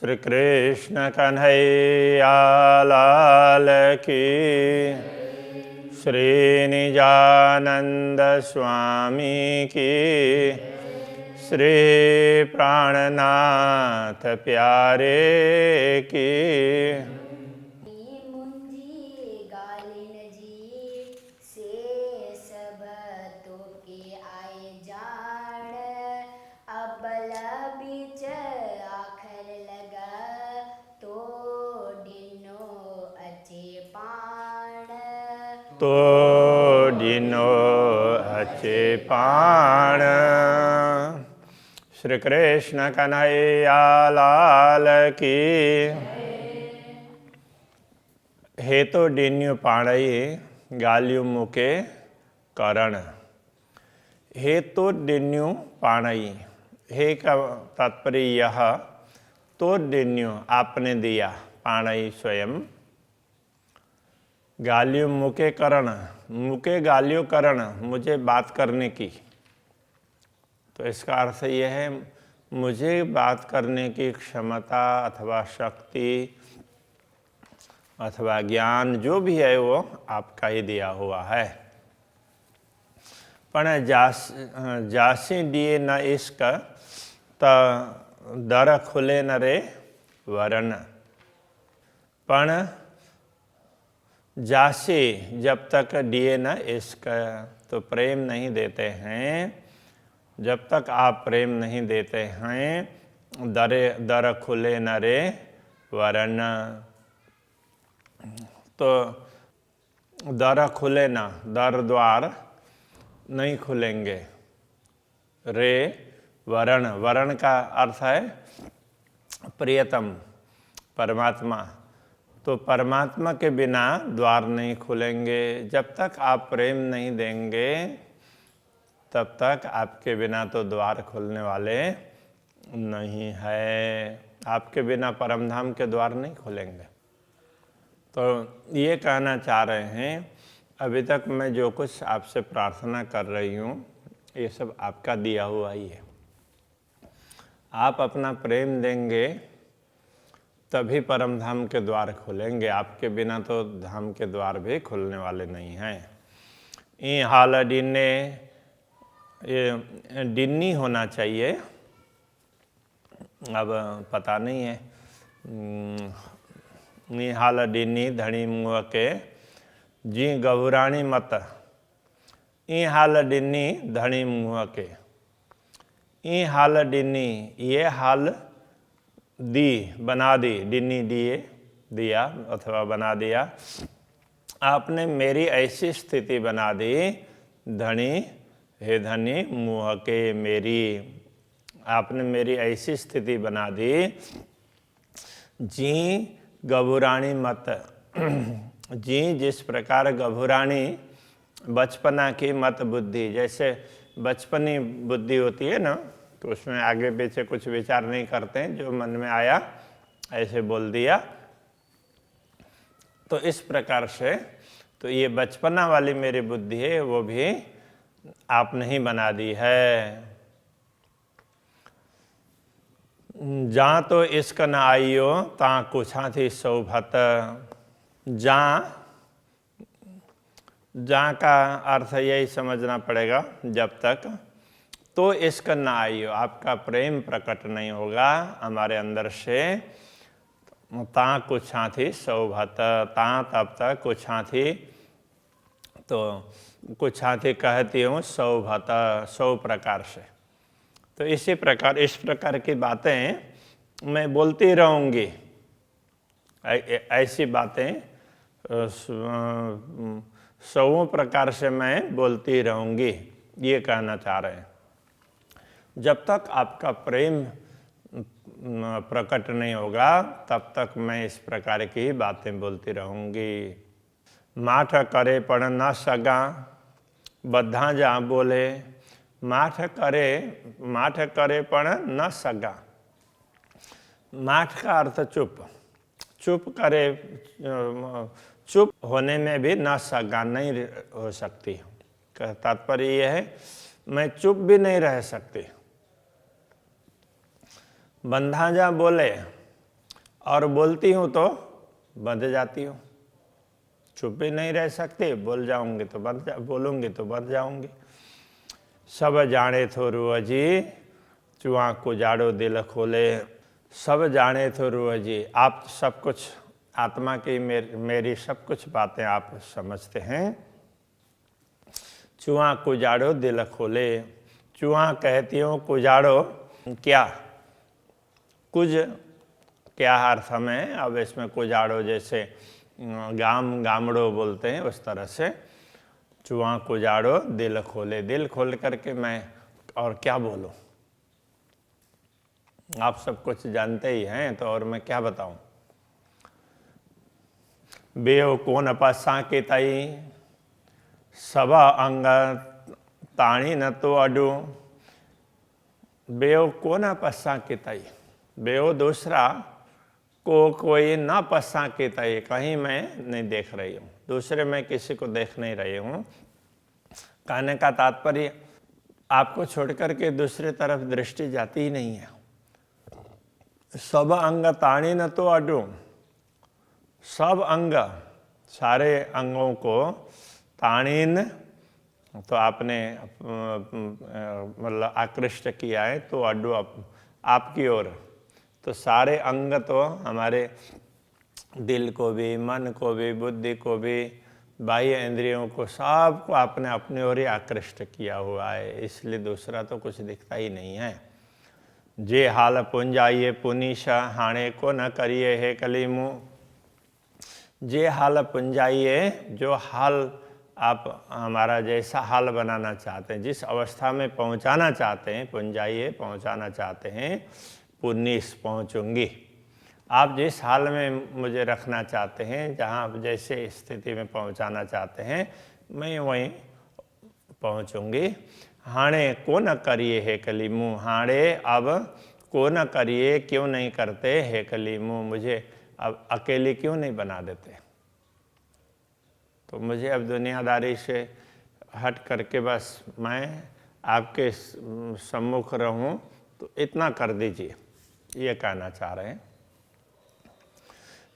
श्री कृष्ण कन्हैया लाल की, श्री निजानंद स्वामी की, श्री प्राणनाथ प्यारे की। तो डिनो अच्छे पाण। श्री कृष्ण कन्हैया लाल की। हे तो डिन्यु पाणई गाल्यु मुके करण। हे तो डिन्यु पाणई, हे का तात्पर्य यह, तो डिन्यु आपने दिया, पाणई स्वयं, गाल्यु मुके करण, मुके गाल्यु करण, मुझे बात करने की। तो इसका अर्थ यह है, मुझे बात करने की क्षमता अथवा शक्ति अथवा ज्ञान जो भी है वो आपका ही दिया हुआ है। पण जासी दिए न इश्क त दर खुले न रे वरण। पण जासे जब तक दिए न इश्क, तो प्रेम नहीं देते हैं, जब तक आप प्रेम नहीं देते हैं, दर खुले न रे वरण। तो दर खुले न, दर द्वार नहीं खुलेंगे, रे वरण, वरण का अर्थ है प्रियतम परमात्मा। तो परमात्मा के बिना द्वार नहीं खुलेंगे। जब तक आप प्रेम नहीं देंगे तब तक आपके बिना तो द्वार खुलने वाले नहीं है। आपके बिना परमधाम के द्वार नहीं खुलेंगे। तो ये कहना चाह रहे हैं, अभी तक मैं जो कुछ आपसे प्रार्थना कर रही हूँ ये सब आपका दिया हुआ ही है। आप अपना प्रेम देंगे तभी परम धाम के द्वार खुलेंगे, आपके बिना तो धाम के द्वार भी खुलने वाले नहीं हैं। ये हाल डिन्ने, ये डिन्नी होना चाहिए, अब पता नहीं है। ये हाल डिन्नी धनी मुँह के जी गभुरानी मत। ये हाल डिन्नी धनी मुँह के, ये हाल डिन्नी, ये हाल दी बना दी, डिन्नी दिए दिया अथवा बना दिया, आपने मेरी ऐसी स्थिति बना दी, धनी हे धनी मुँह के मेरी, आपने मेरी ऐसी स्थिति बना दी, जी गभुरानी मत। जी जिस प्रकार गभुरानी बचपना की मत बुद्धि, जैसे बचपनी बुद्धि होती है ना, तो उसमें आगे पीछे कुछ विचार नहीं करते हैं, जो मन में आया ऐसे बोल दिया। तो इस प्रकार से तो ये बचपना वाली मेरी बुद्धि है, वो भी आपने ही बना दी है। जहाँ तो इश्क न आइयो ता कुछा थी सौभत। जहाँ का अर्थ यही समझना पड़ेगा, जब तक तो इश्क न आइयो, आपका प्रेम प्रकट नहीं होगा हमारे अंदर से, ता कुछा थी सौभत, ता तब तक कुछा थी, तो कुछा थी कहती हूँ सौभत, 100 प्रकार से। तो इसी प्रकार इस प्रकार की बातें मैं बोलती रहूँगी, ऐसी बातें 100 प्रकार से मैं बोलती रहूँगी, ये कहना चाह रहे हैं। जब तक आपका प्रेम प्रकट नहीं होगा तब तक मैं इस प्रकार की बातें बोलती रहूँगी। माठ करे पण न सगा, बद्धा जा बोले, माठ करे पण न सगा। माठ का अर्थ चुप, चुप करे, चुप होने में भी न सगा, नहीं हो सकती। तात्पर्य यह है, मैं चुप भी नहीं रह सकती। बंधा जा बोले, और बोलती हूँ तो बंध जाती हूँ, चुप भी नहीं रह सकती, बोल जाऊंगी तो बोलूंगी तो बंध जाऊंगी। सब जाने थो रूह जी, चुआ को जाड़ो दिल खोले। सब जाने थो रूह जी, आप सब कुछ, आत्मा की मेरी सब कुछ बातें आप समझते हैं। चुआ कुजाड़ो दिल खोले। चुआ कहती हूँ, कुजाड़ो क्या, कुछ क्या अर्थ में, अब इसमें कुजाड़ो जैसे गामड़ो बोलते हैं उस तरह से। चुआ कुजाड़ो दिल खोले, दिल खोल करके मैं और क्या बोलूं, आप सब कुछ जानते ही हैं तो और मैं क्या बताऊं। बेओ कोन पस्सा के तई, सभा अंग ताणी न तो अडू। बेओ कोन पस्सा के तई, बेओ दूसरा को कोई ना पस्सा के तई, कहीं मैं नहीं देख रही हूँ, दूसरे में किसी को देख नहीं रही हूँ। कहने का तात्पर्य आपको छोड़कर के दूसरे तरफ दृष्टि जाती ही नहीं है। सब अंग ताणी न तो अडू, सब अंग, सारे अंगों को, ताणीन तो आपने मतलब आकृष्ट किया है, तो अड्डू आपकी ओर, तो सारे अंग तो हमारे दिल को भी, मन को भी, बुद्धि को भी, बाह्य इंद्रियों को, सबको आपने अपनी ओर ही आकृष्ट किया हुआ है, इसलिए दूसरा तो कुछ दिखता ही नहीं है। जे हाल पुंजाइए पुनीशा, हाणे को न करिए हे कलीमु। जे हाल पुंजाइए, जो हाल आप हमारा जैसा हाल बनाना चाहते हैं, जिस अवस्था में पहुंचाना चाहते हैं, पुंजाइए पहुंचाना चाहते हैं, पुनीश पहुंचूंगी। आप जिस हाल में मुझे रखना चाहते हैं, जहां आप जैसे स्थिति में पहुंचाना चाहते हैं, मैं वहीं पहुंचूंगी। हाणे को न करिए हे कलीमु, हाणे अब को न करिए, क्यों नहीं करते, हे कलीमु, मुझे अब अकेले क्यों नहीं बना देते। तो मुझे अब दुनियादारी से हट करके बस मैं आपके सम्मुख रहूं, तो इतना कर दीजिए, ये कहना चाह रहे हैं।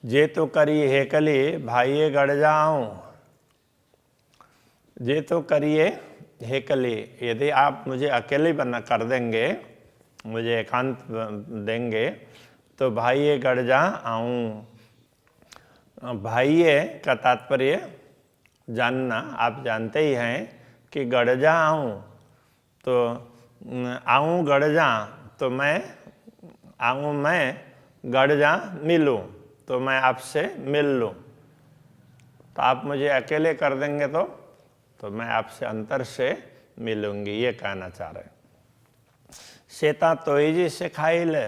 जे तो करिए हेकली भाइये गढ़ जाऊं, जे तो करिए हेकली, यदि आप मुझे अकेले बना कर देंगे, मुझे एकांत देंगे, तो भाइये गढ़ जा आऊं। भाइये का तात्पर्य जानना, आप जानते ही हैं कि गढ़ जा आऊँ, तो आऊँ गढ़ जा, तो मैं आऊँ, मैं गढ़ जा मिलूँ, तो मैं आपसे मिल लूँ। तो आप मुझे अकेले कर देंगे तो मैं आपसे अंतर से मिलूँगी, ये कहना चाह रहे हैं। सेता तोई जी सिखाई ले,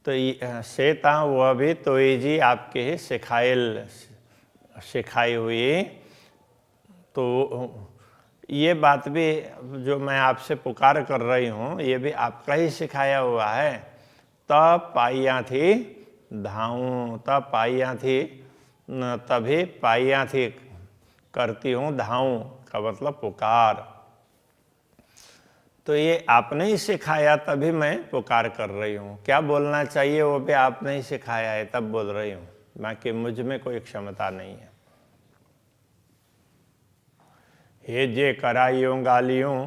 तो सेता वह भी तोई जी आपके ही सिखाई हुई। तो ये बात भी जो मैं आपसे पुकार कर रही हूँ, ये भी आपका ही सिखाया हुआ है। तब पाइयाँ थी धाऊँ, तब पाइयाँ थी, तभी पाइयाँ थी करती हूँ, धाऊँ का मतलब पुकार। तो ये आपने ही सिखाया, तभी मैं पुकार कर रही हूँ। क्या बोलना चाहिए वो भी आपने ही सिखाया है, तब बोल रही हूँ, बाकी मुझ में कोई क्षमता नहीं है। हे जे कराइयों गालियों,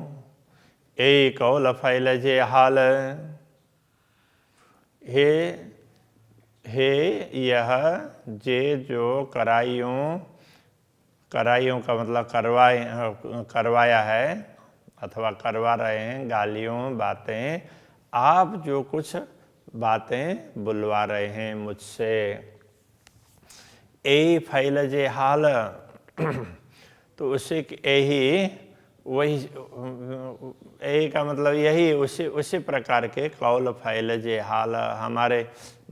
ए कौल फैल जे हाल। हे यह जे जो कराइयों, कराइयों का मतलब करवाया है अथवा करवा रहे हैं, गालियों बातें, आप जो कुछ बातें बुलवा रहे हैं मुझसे। ए फैल जे हाल, तो उसी यही वही, यही का मतलब यही उसी प्रकार के कौल फैल जे हाल, हमारे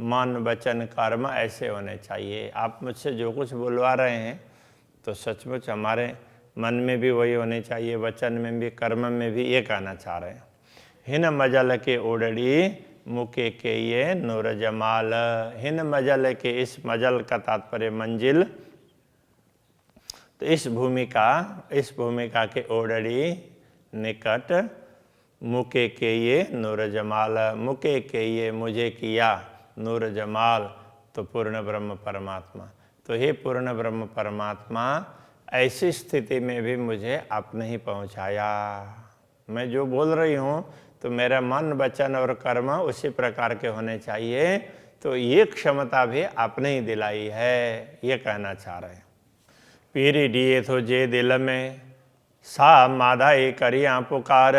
मन वचन कर्म ऐसे होने चाहिए। आप मुझसे जो कुछ बुलवा रहे हैं तो सचमुच हमारे मन में भी वही होने चाहिए, वचन में भी, कर्म में भी, ये कहना चाह रहे हैं। हिन मजल के ओडड़ी मुके के ये नूर जमाल। हिन मजल के, इस मजल का तात्पर्य मंजिल, तो इस भूमिका के ओडड़ी निकट, मुके के ये नूर जमाल, मुके के ये मुझे किया, नूर जमाल, तो पूर्ण ब्रह्म परमात्मा। तो हे पूर्ण ब्रह्म परमात्मा, ऐसी स्थिति में भी मुझे आपने ही पहुंचाया। मैं जो बोल रही हूँ तो मेरा मन, वचन और कर्म उसी प्रकार के होने चाहिए, तो ये क्षमता भी आपने ही दिलाई है, ये कहना चाह रहे हैं। पीरी दिए तो जे दिल में सा माधाई करिया पुकार।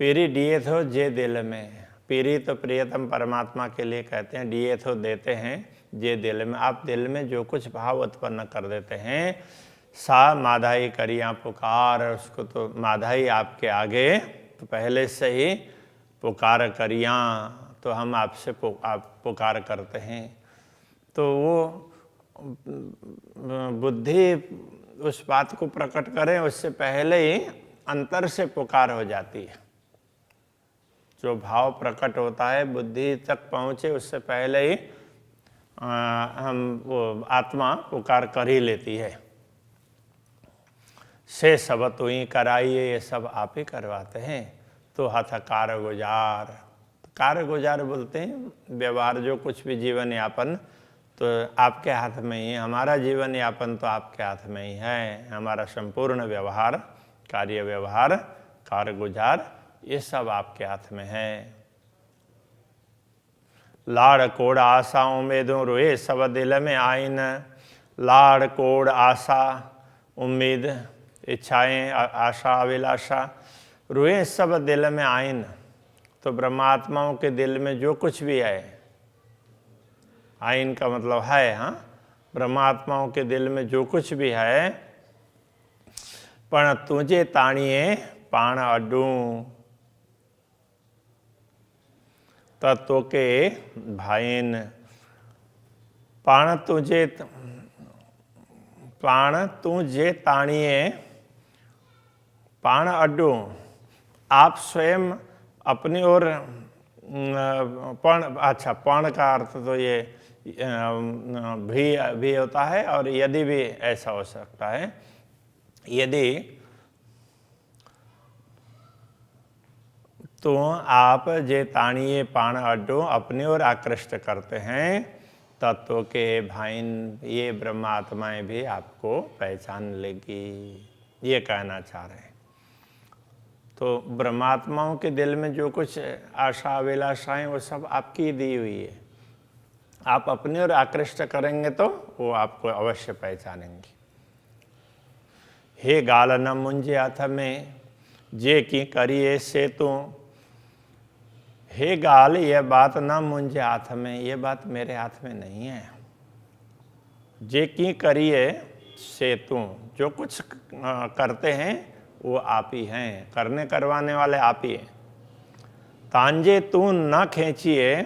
पीरी दिए तो जे दिल में, पीरी तो प्रियतम परमात्मा के लिए कहते हैं, दिए तो देते हैं, जे दिल में, आप दिल में जो कुछ भाव उत्पन्न कर देते हैं, सा माधाई करिया पुकार, उसको तो माधाई आपके आगे तो पहले से ही पुकार करिया, तो हम आपसे पुकार करते हैं। तो वो बुद्धि उस बात को प्रकट करें उससे पहले ही अंतर से पुकार हो जाती है। जो भाव प्रकट होता है बुद्धि तक पहुँचे उससे पहले ही हम वो आत्मा पुकार कर ही लेती है। से सब तो ही कराइए, ये सब आप ही करवाते हैं। तो हथ कार गुजार, कार्य गुजार बोलते हैं व्यवहार, जो कुछ भी जीवन यापन तो आपके हाथ में ही, हमारा जीवन यापन तो आपके हाथ में ही है। हमारा संपूर्ण व्यवहार, कार्य व्यवहार, कार्य गुजार, ये सब आपके हाथ में है। लाड़ कोड़ आशा उम्मीदों रोए सब दिल में आइन। लाड़ कोड़ आशा उम्मीद इच्छाएं आशा अभिलाषा रोए सब दिल में आइन। तो ब्रह्मात्माओं के दिल में जो कुछ भी है, आइन का मतलब है, हाँ, ब्रह्मात्माओं के दिल में जो कुछ भी है, पण तुझे ताणिए पाण अड्डू, तत्व के भाईन। पाण तुझे ताणिए पाण अड्डू, आप स्वयं अपनी ओर पण, अच्छा पण का अर्थ तो ये भी होता है, और यदि भी ऐसा हो सकता है। यदि तो आप जे ताणिए पाण अड्डो, अपनी ओर आकृष्ट करते हैं, तत्व के भाईन, ये ब्रह्मात्माएं भी आपको पहचान लेगी, ये कहना चाह रहे हैं। तो ब्रह्मात्माओं के दिल में जो कुछ आशा अभिलाषाएं वो सब आपकी दी हुई है। आप अपनी ओर आकृष्ट करेंगे तो वो आपको अवश्य पहचानेंगे। हे गाल न मुंजे हाथ में जे की करिए से तू। हे गाल, यह बात न मुंजे हाथ में, ये बात मेरे हाथ में नहीं है। जे की करिए से तू, जो कुछ करते हैं वो आप ही हैं, करने करवाने वाले आप ही हैं। तांजे तू न खींचिए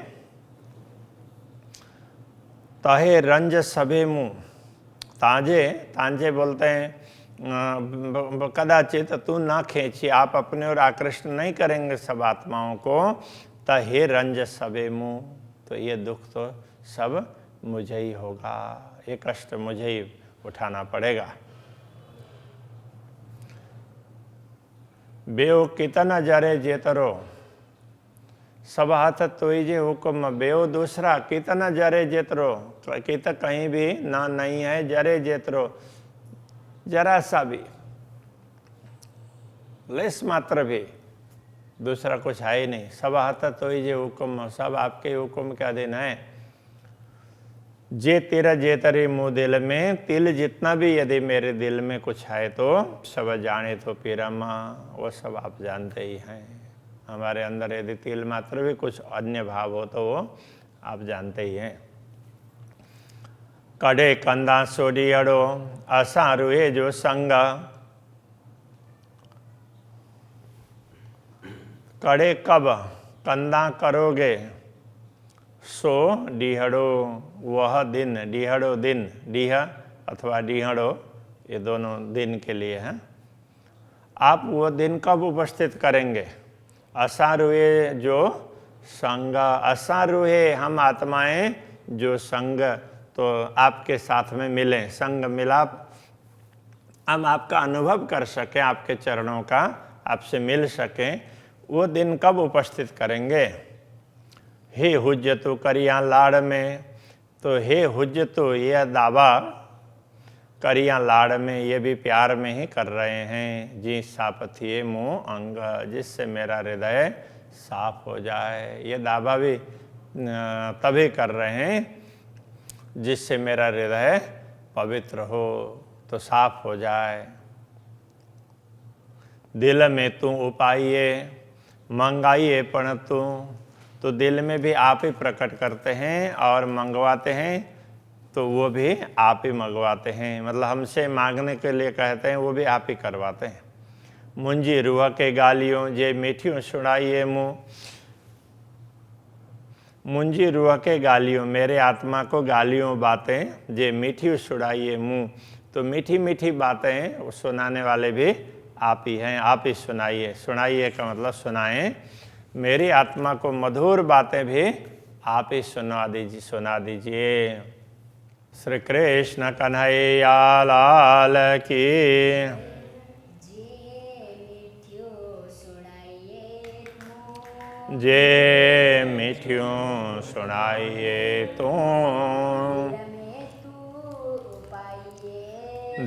तहे रंज सबे मुँह। तांजे बोलते हैं कदाचित तू न खींचिए, आप अपने ओर आकृष्ट नहीं करेंगे सब आत्माओं को, तहे रंज सबे मुँह, तो ये दुख तो सब मुझे ही होगा, ये कष्ट मुझे ही उठाना पड़ेगा। बेओ कितना जरे जेतरो, सब हाथ तोई जे हुक्म। बेओ दूसरा, कितना जरे जेतरो, कित कहीं भी ना नहीं है, जरे जेतरो, जरा सा भी, लेस मात्र भी दूसरा कुछ है ही नहीं। सब हाथ तोई जे हुक्म, सब आपके हुक्म के अधीन है। जे तेरा जे तेरे मुँह दिल में, तिल जितना भी यदि मेरे दिल में कुछ है तो सब जाने तो पीरमा, वो सब आप जानते ही हैं। हमारे अंदर यदि तिल मात्र भी कुछ अन्य भाव हो तो वो आप जानते ही हैं। कड़े कंदा सोडी अड़ो असारुए जो संग। कड़े कब कंदा करोगे, सो डीहड़ो वह दिन, डीहड़ो दिन, डीह अथवा डीहड़ो ये दोनों दिन के लिए हैं। आप वो दिन कब उपस्थित करेंगे? असारुए जो संग, असारुए हम आत्माएं जो संग, तो आपके साथ में मिलें, संग मिलाप, हम आपका अनुभव कर सकें, आपके चरणों का आपसे मिल सकें, वो दिन कब उपस्थित करेंगे? हे हुज्जतो करिया लाड़ में। तो हे हुज्जतो यह दावा करिया लाड़ में, ये भी प्यार में ही कर रहे हैं। जी सापथिए मोह अंग, जिससे मेरा हृदय साफ हो जाए। ये दावा भी तभी कर रहे हैं जिससे मेरा हृदय पवित्र हो, तो साफ हो जाए। दिल में तू उपाइए मंगाइए पण तू। तो दिल में भी आप ही प्रकट करते हैं और मंगवाते हैं, तो वो भी आप ही मंगवाते हैं। मतलब हमसे मांगने के लिए कहते हैं, वो भी आप ही करवाते हैं। मुंजी रूह के गालियों जे मीठियों सुनाइए मुँह। मुंजी रूह के गालियों, मेरे आत्मा को गालियों बातें जे मीठी सुनाइए मुँह। तो मीठी मीठी बातें वो सुनाने वाले भी आप ही हैं, आप ही सुनाइए। सुनाइए का मतलब सुनाएं। मेरी आत्मा को मधुर बातें भी आप ही सुना दीजिए। श्री कृष्ण कन्हैया लाल की। जे मिठियों सुनाइए तो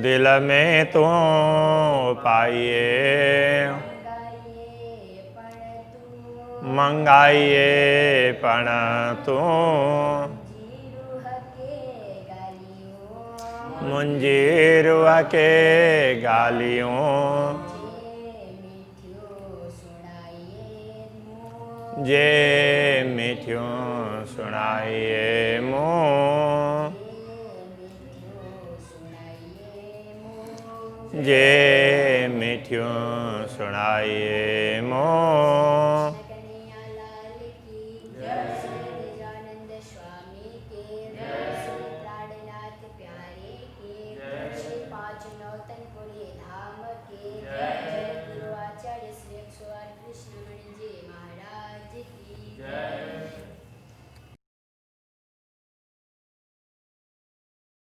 दिल में तो पाइए मंगाइए पण तू। मुंजी रूह के गालियों जे मिठियों सुनाइए मुँह। जे मिठियों सुनाइए मोह।